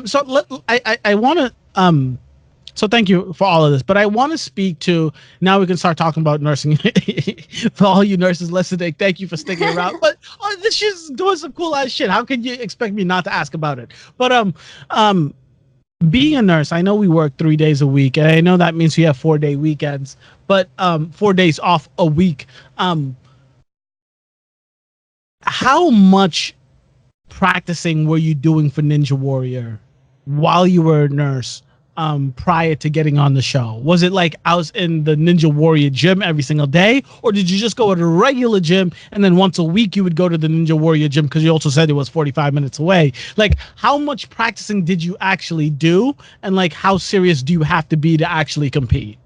So I want to so thank you for all of this, but I want to speak to now we can start talking about nursing for all you nurses listening. Thank you for sticking around. But this is doing some cool ass shit. How can you expect me not to ask about it? But um being a nurse, I know we work 3 days a week, and I know that means we have 4 day weekends, but 4 days off a week. Um how much practicing were you doing for Ninja Warrior while you were a nurse prior to getting on the show? Was it like I was in the Ninja Warrior gym every single day, or did you just go to a regular gym and then once a week you would go to the Ninja Warrior gym because you also said it was 45 minutes away? Like, how much practicing did you actually do, and like how serious do you have to be to actually compete?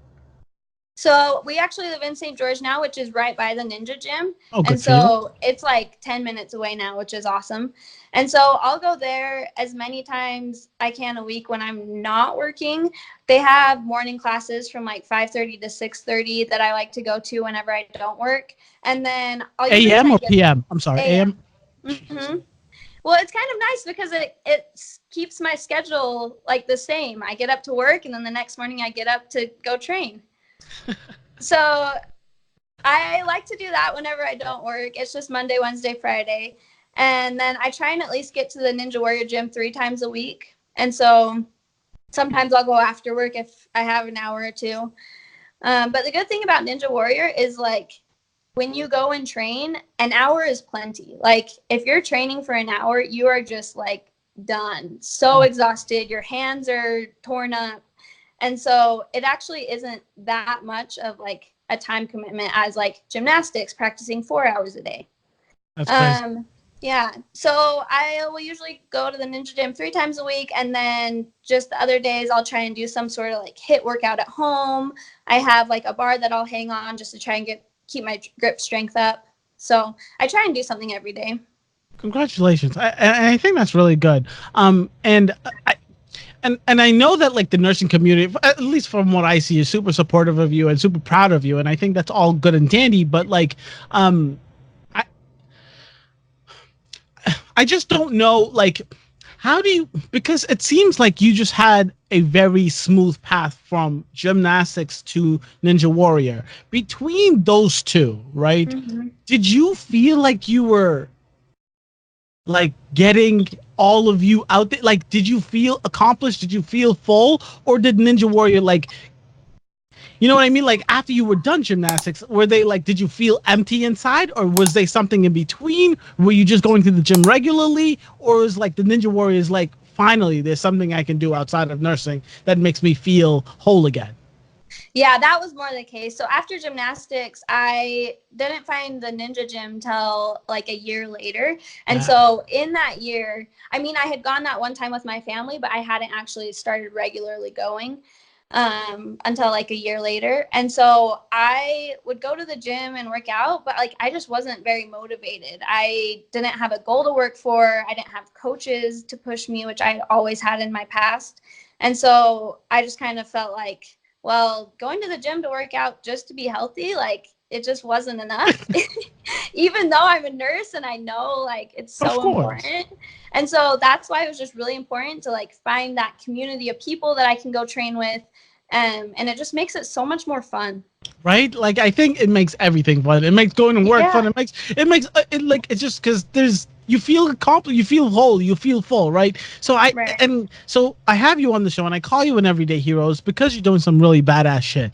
So we actually live in St. George now, which is right by the Ninja Gym. Oh, And good for you. so it's like 10 minutes away now, which is awesome. And so I'll go there as many times I can a week when I'm not working. They have morning classes from like 5:30 to 6:30 that I like to go to whenever I don't work. And then I'll usually AM try or and get PM? I'm sorry, AM. AM. Mm-hmm. Well, it's kind of nice because it keeps my schedule like the same. I get up to work and then the next morning I get up to go train. So I like to do that whenever I don't work. It's just Monday, Wednesday, Friday. And then I try and at least get to the Ninja Warrior gym 3 times a week. And so sometimes I'll go after work if I have an hour or two. But the good thing about Ninja Warrior is like when you go and train, an hour is plenty. Like if you're training for an hour, you are just like done, so Oh, exhausted. Your hands are torn up. And so it actually isn't that much of like a time commitment as like gymnastics, practicing 4 hours a day. that's crazy. Um, yeah. So I will usually go to the Ninja Gym 3 times a week. And then just the other days, I'll try and do some sort of like hit workout at home. I have like a bar that I'll hang on just to try and keep my grip strength up. So I try and do something every day. Congratulations. I think that's really good. And and I know that like the nursing community, at least from what I see, is super supportive of you and super proud of you, and I think that's all good and dandy. But like, um, I I just don't know like how do you, because it seems like you just had a very smooth path from gymnastics to Ninja Warrior. Between those two, right? Mm-hmm. Did you feel like you were like getting all of you out there? Like, did you feel accomplished? Did you feel full? Or did Ninja Warrior like, you know what I mean? Like after you were done gymnastics, were they like, did you feel empty inside, or was they something in between? Were you just going to the gym regularly, or was like the Ninja Warriors like, finally, there's something I can do outside of nursing that makes me feel whole again? Yeah, that was more the case. So after gymnastics, I didn't find the Ninja Gym till like a year later. And Yeah. so in that year, I mean, I had gone that one time with my family, but I hadn't actually started regularly going until like a year later. And so I would go to the gym and work out, but like I just wasn't very motivated. I didn't have a goal to work for. I didn't have coaches to push me, which I always had in my past. And so I just kind of felt like, well, going to the gym to work out just to be healthy, like it just wasn't enough. Even though I'm a nurse and I know like it's Of so course. important. And so that's why it was just really important to like find that community of people that I can go train with. And it just makes it so much more fun. Right? Like I think it makes everything fun. It makes going to work Yeah. fun. It makes it like it's just because there's you feel accomplished, you feel whole, you feel full, right? So Right. I have you on the show, and I call you an everyday heroes because you're doing some really badass shit.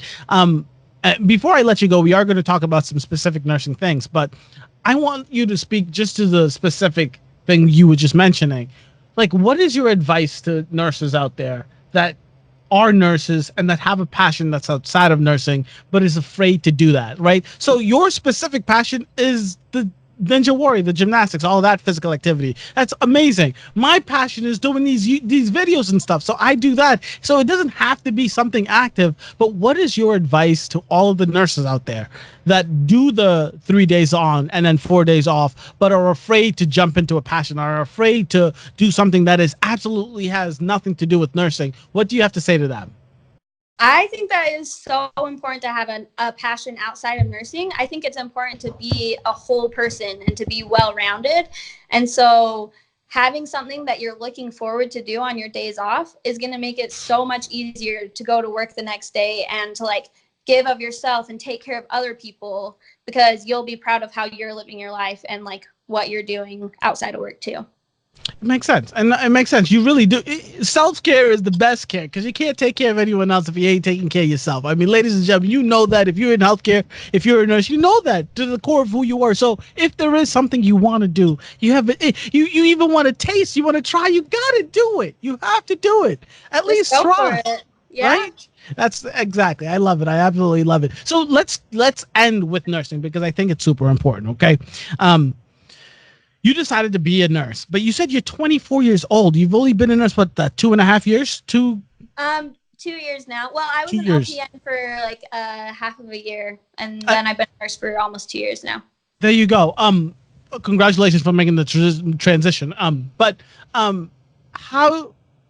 Before I let you go, we are going to talk about some specific nursing things, but I want you to speak just to the specific thing you were just mentioning. Like, what is your advice to nurses out there that are nurses and that have a passion that's outside of nursing but is afraid to do that, right? So your specific passion is the Ninja Warrior, the gymnastics, all that physical activity. That's amazing. My passion is doing these videos and stuff. So I do that. So it doesn't have to be something active. But what is your advice to all of the nurses out there that do the 3 days on and then 4 days off, but are afraid to jump into a passion, are afraid to do something that is absolutely has nothing to do with nursing? What do you have to say to them? I think that is so important to have a passion outside of nursing. I think it's important to be a whole person and to be well rounded. And so having something that you're looking forward to do on your days off is going to make it so much easier to go to work the next day and to like give of yourself and take care of other people, because you'll be proud of how you're living your life and like what you're doing outside of work too. It makes sense. And it makes sense. You really do. Self-care is the best care, because you can't take care of anyone else if you ain't taking care of yourself. I mean, ladies and gentlemen, you know that. If you're in healthcare, if you're a nurse, you know that to the core of who you are. So if there is something you want to do, you have you even want to taste, you want to try, you got to do it. You have to do it. At least Just go try. for it. Yeah. Right? That's exactly. I love it. I absolutely love it. So let's end with nursing, because I think it's super important. Okay. You decided to be a nurse, but you said you're 24 years old. You've only been a nurse, what, 2.5 years? 2 years now. Well, I was 2 an years. LPN for like half of a year, and then I've been a nurse for almost 2 years now. There you go. Congratulations for making the transition.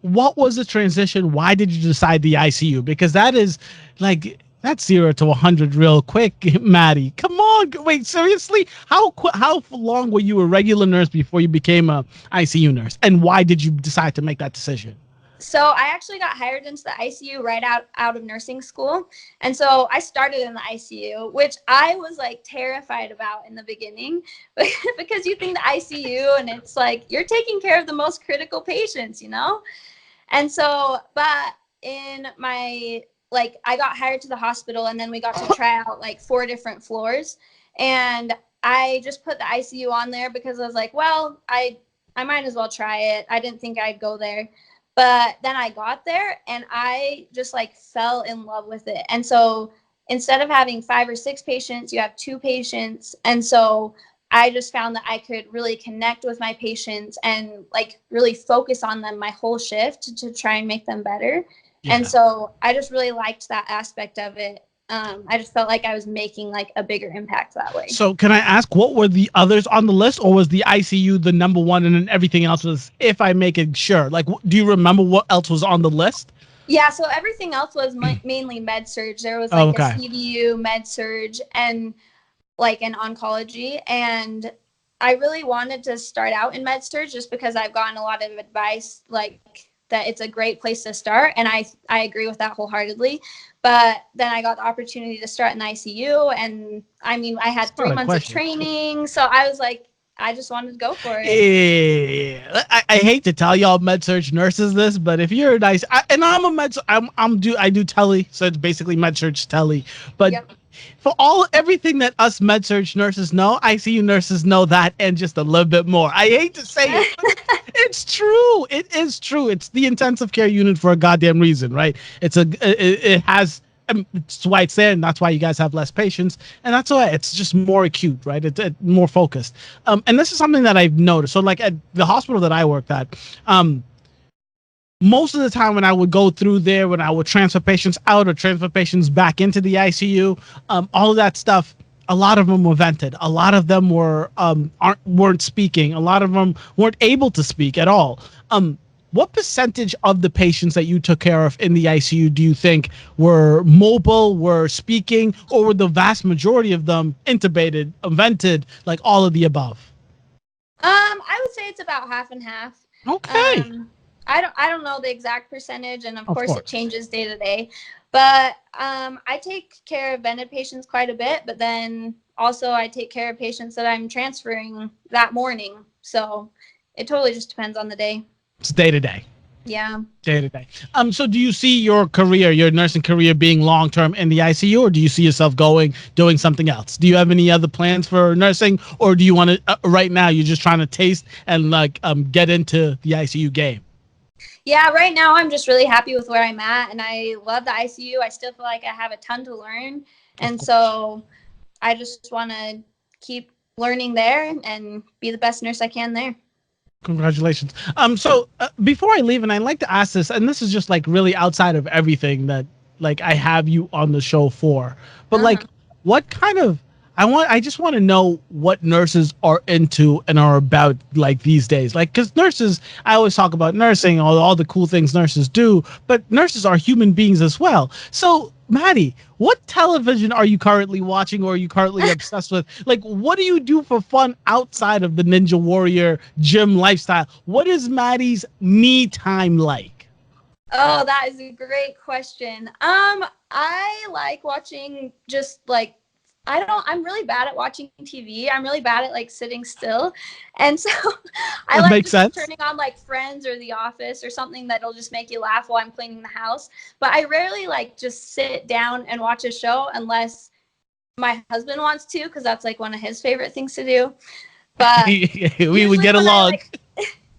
What was the transition? Why did you decide the ICU? Because that is like, that's 0 to 100 real quick, Maddie. Come on, wait, seriously? How long were you a regular nurse before you became a ICU nurse, and why did you decide to make that decision? So I actually got hired into the ICU right out of nursing school. And so I started in the ICU, which I was like terrified about in the beginning because you think the ICU and it's like you're taking care of the most critical patients, you know? And so, but in my, like, I got hired to the hospital, and then we got to try out like 4 different floors. And I just put the ICU on there because I was like, well, I might as well try it. I didn't think I'd go there. But then I got there and I just like fell in love with it. And so instead of having 5 or 6 patients, you have 2 patients. And so I just found that I could really connect with my patients and like really focus on them my whole shift to try and make them better. Yeah. And so I just really liked that aspect of it. I just felt like I was making like a bigger impact that way. So can I ask, what were the others on the list, or was the ICU the number one and then everything else was, if I make it sure? Like, do you remember what else was on the list? Yeah, so everything else was mainly med surge. There was like a CVU, med surge, and like an oncology. And I really wanted to start out in med surge just because I've gotten a lot of advice like that it's a great place to start. And I agree with that wholeheartedly. But then I got the opportunity to start in the ICU. And I mean, I had 3 months of training. So I was like, I just wanted to go for it. Yeah. I hate to tell y'all med-surg nurses this, but if you're nice, and I'm a med, I do tele, so it's basically med-surg tele. But yep. For everything that us med-surg nurses know, ICU nurses know that and just a little bit more. I hate to say it, but it's true. It is true. It's the intensive care unit for a goddamn reason, right? It has. That's why it's there, and that's why you guys have less patients, and that's why it's just more acute, right? It's more focused. And this is something that I've noticed. So, like at the hospital that I worked at, most of the time when I would go through there, when I would transfer patients out or transfer patients back into the ICU, all of that stuff, a lot of them were vented. A lot of them weren't speaking. A lot of them weren't able to speak at all. What percentage of the patients that you took care of in the ICU do you think were mobile, were speaking, or were the vast majority of them intubated, vented, like all of the above? I would say it's about half and half. Okay. I don't know the exact percentage, and of course it changes day to day. But I take care of vented patients quite a bit, but then also I take care of patients that I'm transferring that morning. So it totally just depends on the day. It's day to day. Yeah. Day to day. So do you see your nursing career being long term in the ICU, or do you see yourself doing something else? Do you have any other plans for nursing, or do you want to right now you're just trying to taste and like get into the ICU game? Yeah, right now I'm just really happy with where I'm at, and I love the ICU. I still feel like I have a ton to learn, and so I just want to keep learning there and be the best nurse I can there. Congratulations. So before I leave, and I like to ask this, and this is just like really outside of everything that like I have you on the show for, but like what kind of I just want to know what nurses are into and are about like these days. Like, because nurses, I always talk about nursing, all the cool things nurses do, but nurses are human beings as well. So, Maddie, what television are you currently watching or are you currently obsessed with? Like, what do you do for fun outside of the Ninja Warrior gym lifestyle? What is Maddie's me time like? Oh, that is a great question. I like watching just like I'm really bad at watching TV. I'm really bad at like sitting still. And so I That like makes just sense. turning on like Friends or The Office or something that'll just make you laugh while I'm cleaning the house. But I rarely like just sit down and watch a show unless my husband wants to, because that's like one of his favorite things to do. But We would usually get when I along. like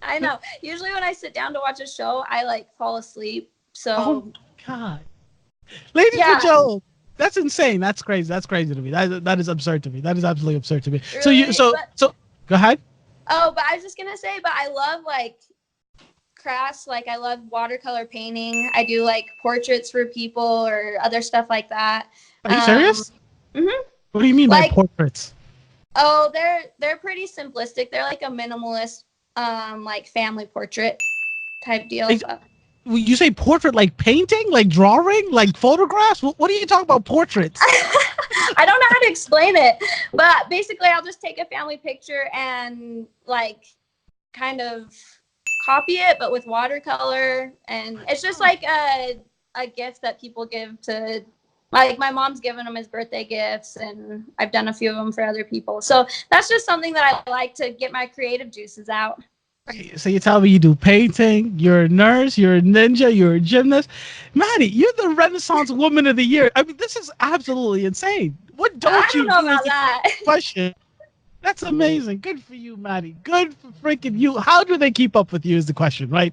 I know. Usually when I sit down to watch a show, I like fall asleep. Oh, So God. Ladies and yeah, gentlemen, that's insane. That's crazy. That's crazy to me. That is absurd to me. That is absolutely absurd to me. really. But So go ahead. but I was just gonna say, but I love like crafts. Like I love watercolor painting. I do like portraits for people or other stuff like that. Are you Um, serious? mhm. What do you mean by Like portraits? they're pretty simplistic. They're like a minimalist, like family portrait type deal. Like, you say portrait like painting, like drawing, like photographs? What are you talking about portraits? I don't know how to explain it, but basically I'll just take a family picture and like kind of copy it, but with watercolor. And it's just like a gift that people give to, like my mom's given them as birthday gifts, and I've done a few of them for other people. So that's just something that I like to get my creative juices out. So you tell me you do painting, you're a nurse, you're a ninja, you're a gymnast. Maddie, you're the Renaissance Woman of the Year. I mean, this is absolutely insane. What I don't don't you know do is about the that. question. That's amazing. Good for you, Maddie. Good for freaking you. How do they keep up with you is the question, right?